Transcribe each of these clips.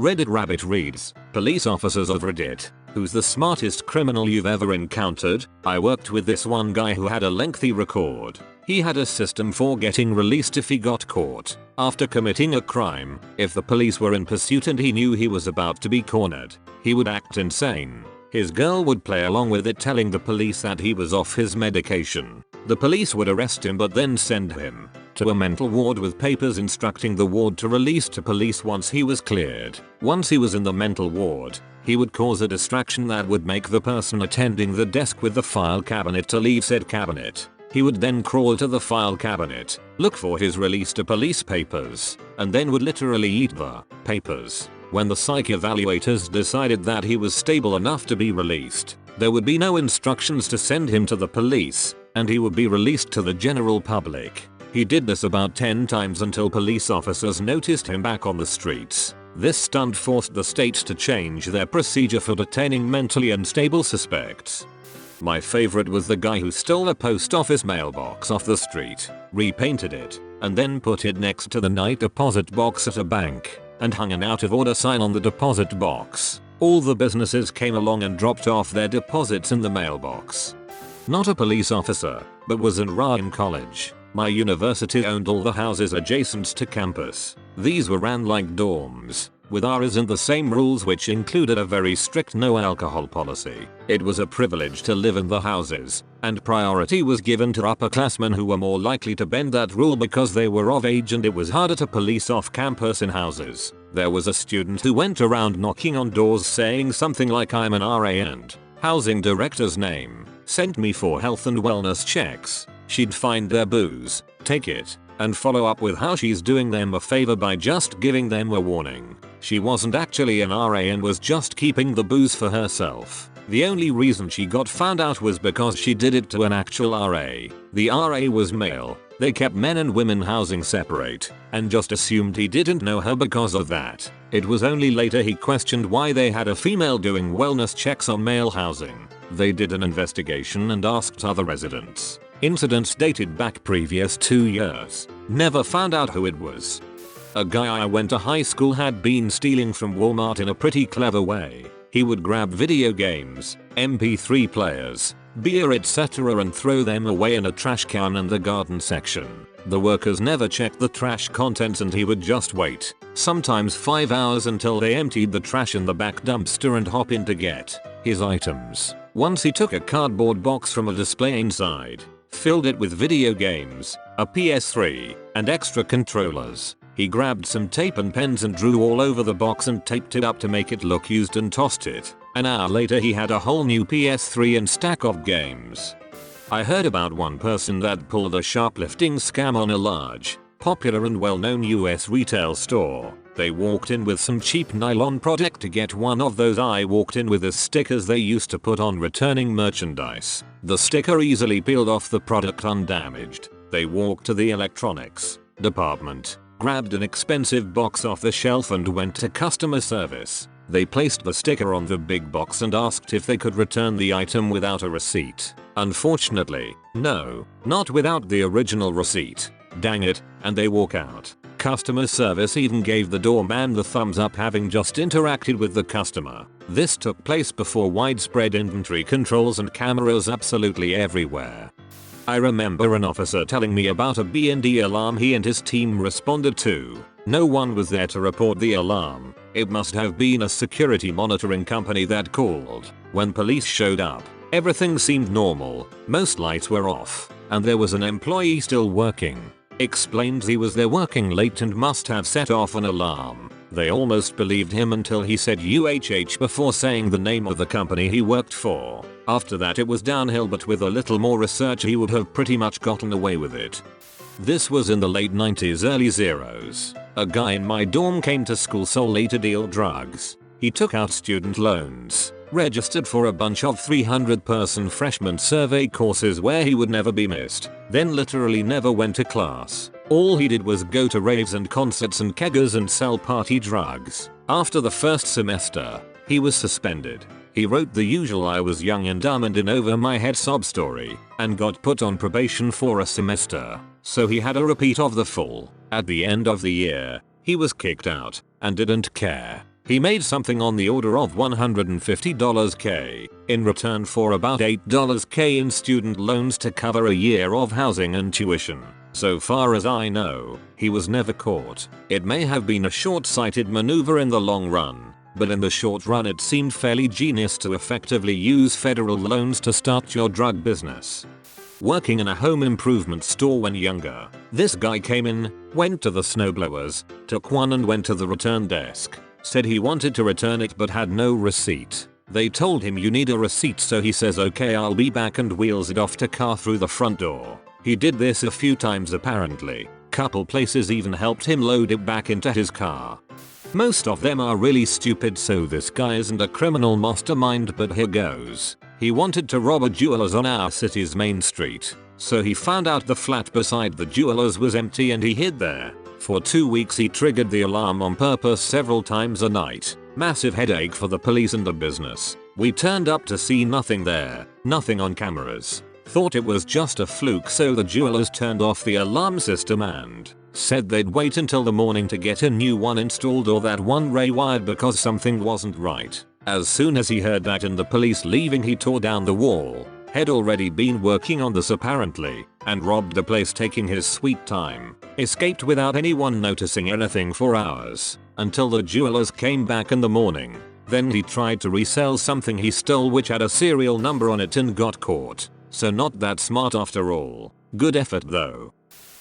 Reddit Rabbit reads, police officers of Reddit. Who's the smartest criminal you've ever encountered? I worked with this one guy who had a lengthy record. He had a system for getting released if he got caught after committing a crime. If the police were in pursuit and he knew he was about to be cornered, he would act insane. His girl would play along with it, telling the police that he was off his medication. The police would arrest him but then send him to a mental ward with papers instructing the ward to release to police once he was cleared. Once he was in the mental ward, he would cause a distraction that would make the person attending the desk with the file cabinet to leave said cabinet. He would then crawl to the file cabinet, look for his release to police papers, and then would literally eat the papers. When the psych evaluators decided that he was stable enough to be released, there would be no instructions to send him to the police, and he would be released to the general public. He did this about 10 times until police officers noticed him back on the streets. This stunt forced the state to change their procedure for detaining mentally unstable suspects. My favorite was the guy who stole a post office mailbox off the street, repainted it, and then put it next to the night deposit box at a bank, and hung an out of order sign on the deposit box. All the businesses came along and dropped off their deposits in the mailbox. Not a police officer, but was in college. My university owned all the houses adjacent to campus. These were ran like dorms, with ours and the same rules, which included a very strict no alcohol policy. It was a privilege to live in the houses, and priority was given to upperclassmen who were more likely to bend that rule because they were of age, and it was harder to police off campus in houses. There was a student who went around knocking on doors saying something like, "I'm an RA and housing director's name sent me for health and wellness checks." She'd find their booze, take it, and follow up with how she's doing them a favor by just giving them a warning. She wasn't actually an RA and was just keeping the booze for herself. The only reason she got found out was because she did it to an actual RA. The RA was male. They kept men and women housing separate, and just assumed he didn't know her because of that. It was only later he questioned why they had a female doing wellness checks on male housing. They did an investigation and asked other residents. Incidents dated back previous 2 years. Never found out who it was. A guy I went to high school had been stealing from Walmart in a pretty clever way. He would grab video games, MP3 players, beer etc. and throw them away in a trash can in the garden section. The workers never checked the trash contents and he would just wait, sometimes 5 hours, until they emptied the trash in the back dumpster and hop in to get his items. Once he took a cardboard box from a display inside, filled it with video games, a PS3, and extra controllers. He grabbed some tape and pens and drew all over the box and taped it up to make it look used and tossed it. An hour later he had a whole new PS3 and stack of games. I heard about one person that pulled a shoplifting scam on a large, popular and well-known US retail store. They walked in with some cheap nylon product to get one of those I walked in with the stickers they used to put on returning merchandise. The sticker easily peeled off the product undamaged. They walked to the electronics department, grabbed an expensive box off the shelf and went to customer service. They placed the sticker on the big box and asked if they could return the item without a receipt. Unfortunately, no, not without the original receipt. Dang it, and they walk out. Customer service even gave the doorman the thumbs up, having just interacted with the customer. This took place before widespread inventory controls and cameras absolutely everywhere. I remember an officer telling me about a B&D alarm he and his team responded to. No one was there to report the alarm. It must have been a security monitoring company that called. When police showed up, everything seemed normal. Most lights were off, and there was an employee still working. Explained he was there working late and must have set off an alarm. They almost believed him until he said UHH before saying the name of the company he worked for. After that it was downhill, but with a little more research he would have pretty much gotten away with it. This was in the late 90s, early zeros. A guy in my dorm came to school solely to deal drugs. He took out student loans, registered for a bunch of 300-person freshman survey courses where he would never be missed, then literally never went to class. All he did was go to raves and concerts and keggers and sell party drugs. After the first semester, he was suspended. He wrote the usual "I was young and dumb and in over my head" sob story, and got put on probation for a semester. So he had a repeat of the full. At the end of the year, he was kicked out, and didn't care. He made something on the order of $150 K in return for about $8 K in student loans to cover a year of housing and tuition. So far as I know, he was never caught. It may have been a short-sighted maneuver in the long run, but in the short run it seemed fairly genius to effectively use federal loans to start your drug business. Working in a home improvement store when younger, this guy came in, went to the snowblowers, took one and went to the return desk. Said he wanted to return it but had no receipt. They told him you need a receipt, so he says okay, I'll be back, and wheels it off to car through the front door. He did this a few times apparently. Couple places even helped him load it back into his car. Most of them are really stupid, so this guy isn't a criminal mastermind, but here goes. He wanted to rob a jeweler's on our city's main street. So he found out the flat beside the jeweler's was empty and he hid there. For 2 weeks he triggered the alarm on purpose several times a night. Massive headache for the police and the business. We turned up to see nothing there, nothing on cameras. Thought it was just a fluke, so the jewelers turned off the alarm system and said they'd wait until the morning to get a new one installed or that one rewired because something wasn't right. As soon as he heard that and the police leaving, he tore down the wall. Had already been working on this apparently, and robbed the place, taking his sweet time. Escaped without anyone noticing anything for hours, until the jewelers came back in the morning. Then he tried to resell something he stole which had a serial number on it and got caught. So not that smart after all. Good effort though.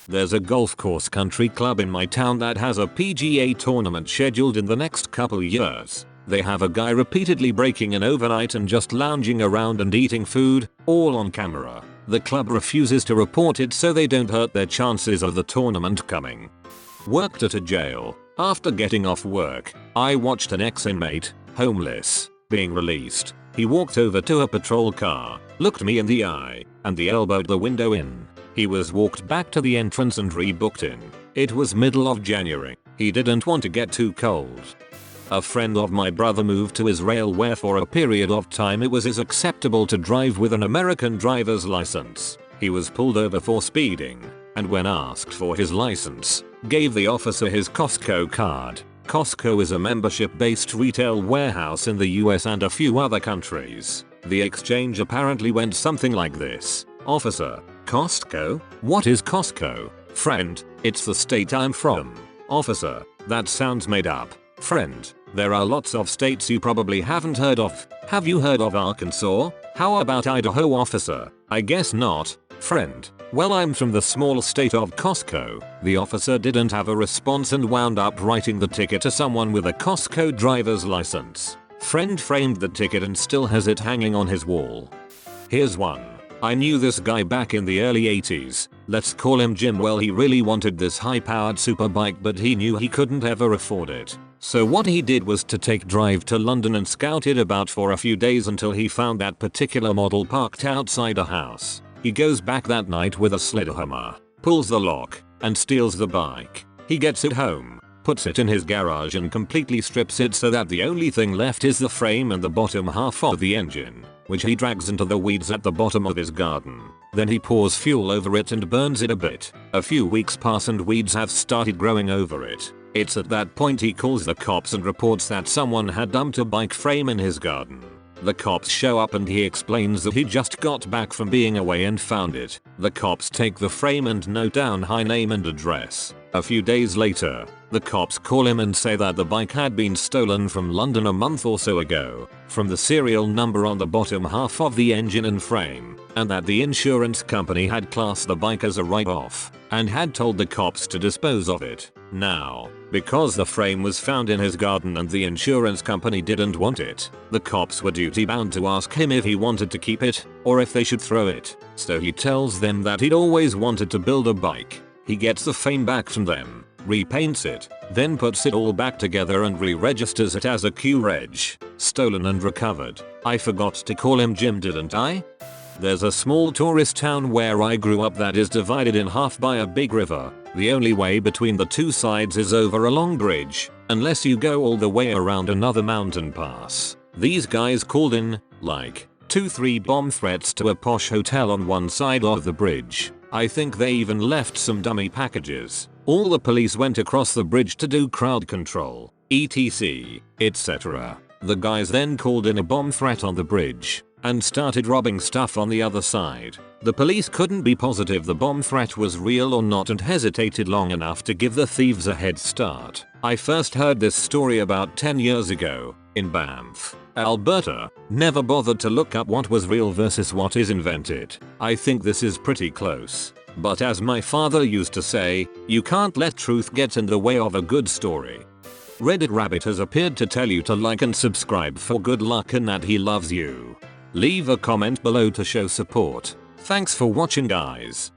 There's a golf course country club in my town that has a PGA tournament scheduled in the next couple years. They have a guy repeatedly breaking in overnight and just lounging around and eating food, all on camera. The club refuses to report it so they don't hurt their chances of the tournament coming. Worked at a jail. After getting off work, I watched an ex-inmate, homeless, being released. He walked over to a patrol car, looked me in the eye, and the elbowed the window in. He was walked back to the entrance and rebooked in. It was middle of January. He didn't want to get too cold. A friend of my brother moved to Israel where for a period of time it was acceptable to drive with an American driver's license. He was pulled over for speeding, and when asked for his license, gave the officer his Costco card. Costco is a membership-based retail warehouse in the US and a few other countries. The exchange apparently went something like this. Officer, Costco? What is Costco? Friend, it's the state I'm from. Officer, that sounds made up. Friend, there are lots of states you probably haven't heard of. Have you heard of Arkansas? How about Idaho? Officer, I guess not. Friend, well, I'm from the small state of Costco. The officer didn't have a response and wound up writing the ticket to someone with a Costco driver's license. Friend framed the ticket and still has it hanging on his wall. Here's one. I knew this guy back in the early 80s. Let's call him Jim. Well, he really wanted this high-powered superbike, but he knew he couldn't ever afford it. So what he did was to take drive to London and scout it about for a few days until he found that particular model parked outside a house. He goes back that night with a sledgehammer, pulls the lock, and steals the bike. He gets it home, puts it in his garage and completely strips it so that the only thing left is the frame and the bottom half of the engine, which he drags into the weeds at the bottom of his garden. Then he pours fuel over it and burns it a bit. A few weeks pass and weeds have started growing over it. It's at that point he calls the cops and reports that someone had dumped a bike frame in his garden. The cops show up and he explains that he just got back from being away and found it. The cops take the frame and note down high name and address. A few days later, the cops call him and say that the bike had been stolen from London a month or so ago, from the serial number on the bottom half of the engine and frame, and that the insurance company had classed the bike as a write-off, and had told the cops to dispose of it. Now, because the frame was found in his garden and the insurance company didn't want it, the cops were duty-bound to ask him if he wanted to keep it, or if they should throw it. So he tells them that he'd always wanted to build a bike. He gets the frame back from them, repaints it, then puts it all back together and re-registers it as a Q-Reg. Stolen and recovered. I forgot to call him Jim, didn't I? There's a small tourist town where I grew up that is divided in half by a big river. The only way between the two sides is over a long bridge, unless you go all the way around another mountain pass. These guys called in, like, 2-3 bomb threats to a posh hotel on one side of the bridge. I think they even left some dummy packages. All the police went across the bridge to do crowd control. etc. etc. The guys then called in a bomb threat on the bridge and started robbing stuff on the other side. The police couldn't be positive the bomb threat was real or not and hesitated long enough to give the thieves a head start. I first heard this story about 10 years ago in Banff, Alberta. Never bothered to look up what was real versus what is invented. I think this is pretty close. But as my father used to say, you can't let truth get in the way of a good story. Reddit Rabbit has appeared to tell you to like and subscribe for good luck and that he loves you. Leave a comment below to show support. Thanks for watching guys.